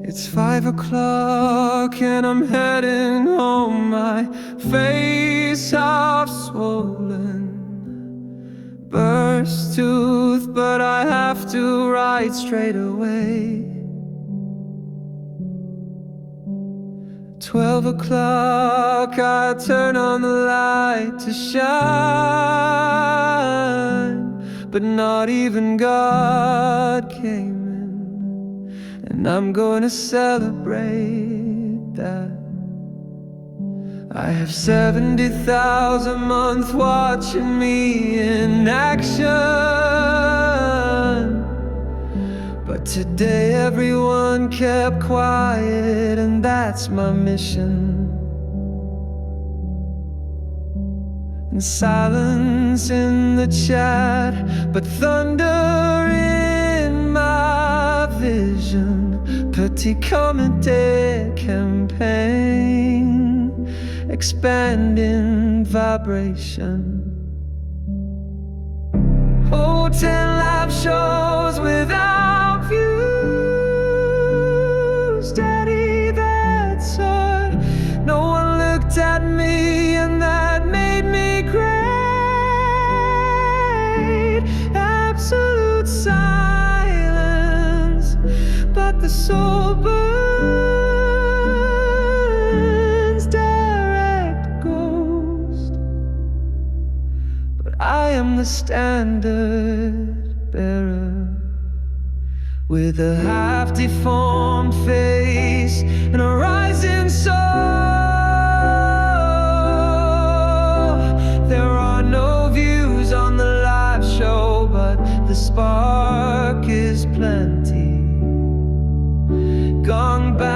It's 5 o'clock and I'm heading home. My face half swollen, burst tooth, but I have to write straight away. 12 o'clock, I turn on the light to shine, but not even God came in, and I'm gonna celebrate that. I have 70,000 a month watching me in action, but today everyone kept quiet, and that's my mission. And silence in the chat, but thunder in my vision. Petit comité campaign, expanding vibration. Oh, 10 live shows without views. Daddy, that's hard. No one looked at me, and that made me great. Absolute silence, but the soul burns. Direct ghost, but I am the standard bearer, with a half-deformed face and a rising soul. There are no views on the live show, but the spark is plenty. Gong bang.